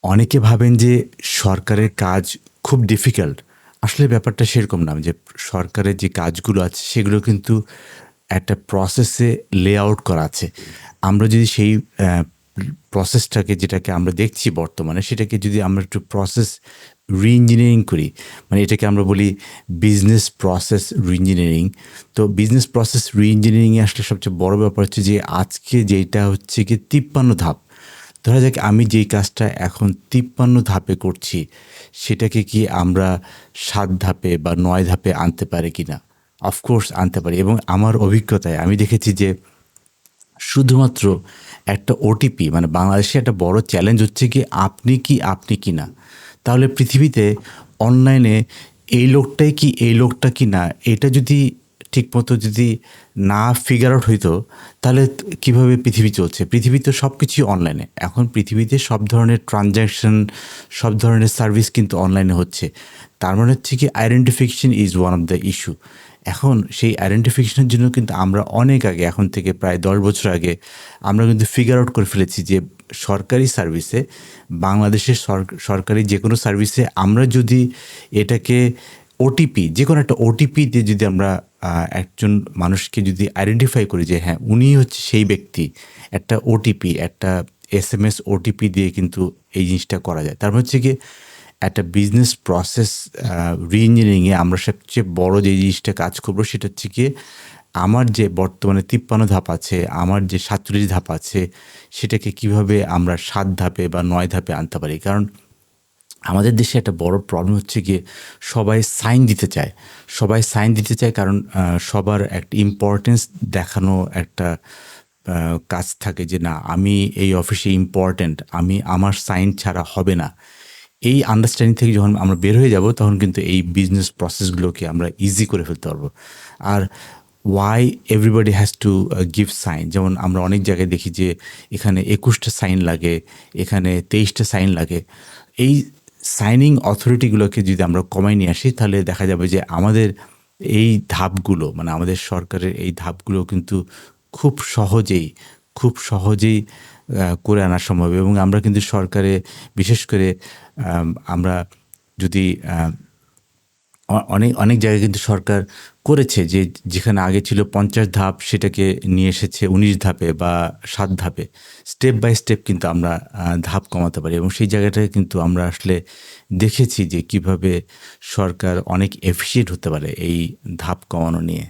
অনেকে ভাবেন যে সরকারের কাজ খুব ডিফিকাল্ট। আসলে ব্যাপারটা সেরকম না। যে সরকারের যে কাজগুলো আছে সেগুলো কিন্তু একটা প্রসেসে লেআউট করা আছে। আমরা যদি সেই প্রসেসটাকে যেটাকে আমরা দেখছি বর্তমানে সেটাকে যদি আমরা একটু প্রসেস রি-ইঞ্জিনিয়ারিং করি, মানে এটাকে আমরা বলি বিজনেস প্রসেস রি-ইঞ্জিনিয়ারিং। তো বিজনেস প্রসেস রি-ইঞ্জিনিয়ারিংয়ে আসলে সবচেয়ে বড় ব্যাপার হচ্ছে যে আজকে যেটা হচ্ছে কি ৫৩ ধাপ। ধরা যাক আমি যেই কাজটা এখন ৫৩ ধাপে করছি সেটাকে কি আমরা ৭ ধাপে বা ৯ ধাপে আনতে পারি কিনা? অফকোর্স আনতে পারি এবং আমার অভিজ্ঞতায় আমি দেখেছি যে শুধুমাত্র একটা ওটিপি, মানে বাংলাদেশে একটা বড় চ্যালেঞ্জ হচ্ছে কি আপনি কি না? তাহলে পৃথিবীতে অনলাইনে এই লোকটা কি না, এটা যদি ঠিকমতো যদি না ফিগার আউট হইতো তাহলে কিভাবে পৃথিবী চলছে? পৃথিবী তো সব কিছুই অনলাইনে। এখন পৃথিবীতে সব ধরনের ট্রানজ্যাকশন, সব ধরনের সার্ভিস কিন্তু অনলাইনে হচ্ছে। তার মানে হচ্ছে কি identification is one of the issue. এখন সেই আইডেন্টিফিকেশনের জন্য কিন্তু আমরা অনেক আগে, এখন থেকে প্রায় ১০ বছর আগে আমরা কিন্তু ফিগার আউট করে ফেলেছি যে সরকারি সার্ভিসে, বাংলাদেশের সরকারি যে কোনো সার্ভিসে আমরা যদি এটাকে ওটিপি, যে কোনো একটা ওটিপি দিয়ে যদি আমরা একজন মানুষকে যদি আইডেন্টিফাই করি যে হ্যাঁ উনিই হচ্ছে সেই ব্যক্তি, একটা ওটিপি, একটা এসএমএস ওটিপি দিয়ে কিন্তু এই জিনিসটা করা যায়। তার মানে হচ্ছে গিয়ে একটা বিজনেস প্রসেস রি-ইঞ্জিনিয়ারিংয়ে আমরা সবচেয়ে বড় যে জিনিসটা কাজ করবো সেটা হচ্ছে গিয়ে আমার যে বর্তমানে ৫৩ ধাপ আছে, আমার যে ৪৭ ধাপ আছে সেটাকে কিভাবে আমরা ৭ ধাপে বা ৯ ধাপে আনতে পারি। কারণ আমাদের দেশে একটা বড় প্রবলেম হচ্ছে গিয়ে সবাই সাইন দিতে চায়। সবাই সাইন দিতে চায় কারণ সবার একটা ইম্পর্টেন্স দেখানো একটা কাজ থাকে যে না আমি এই অফিসে ইম্পর্ট্যান্ট, আমার সাইন ছাড়া হবে না। এই আন্ডারস্ট্যান্ডিং থেকে যখন আমরা বের হয়ে যাব তখন কিন্তু এই বিজনেস প্রসেসগুলোকে আমরা ইজি করে ফেলতে পারবো। আর why everybody has to give sign, যেমন আমরা অনেক জায়গায় দেখি যে এখানে ২১টা সাইন লাগে, এখানে ২৩টা সাইন লাগে। এই সাইনিং অথরিটিগুলোকে যদি আমরা কমায় নিয়ে আসি তাহলে দেখা যাবে যে আমাদের এই ধাপগুলো, মানে আমাদের সরকারের এই ধাপগুলো কিন্তু খুব সহজেই করে আনা সম্ভব। এবং আমরা কিন্তু সরকারে বিশেষ করে আমরা যদি অনেক অনেক জায়গায় কিন্তু সরকার করেছে যে যেখানে আগে ছিল ৫০ ধাপ সেটাকে নিয়ে এসেছে ১৯ ধাপে বা ৭ ধাপে। স্টেপ বাই স্টেপ কিন্তু আমরা ধাপ কমাতে পারি এবং সেই জায়গাটায় কিন্তু আমরা আসলে দেখেছি যে কিভাবে সরকার অনেক এফিশিয়েন্ট হতে পারে এই ধাপ কমানো নিয়ে।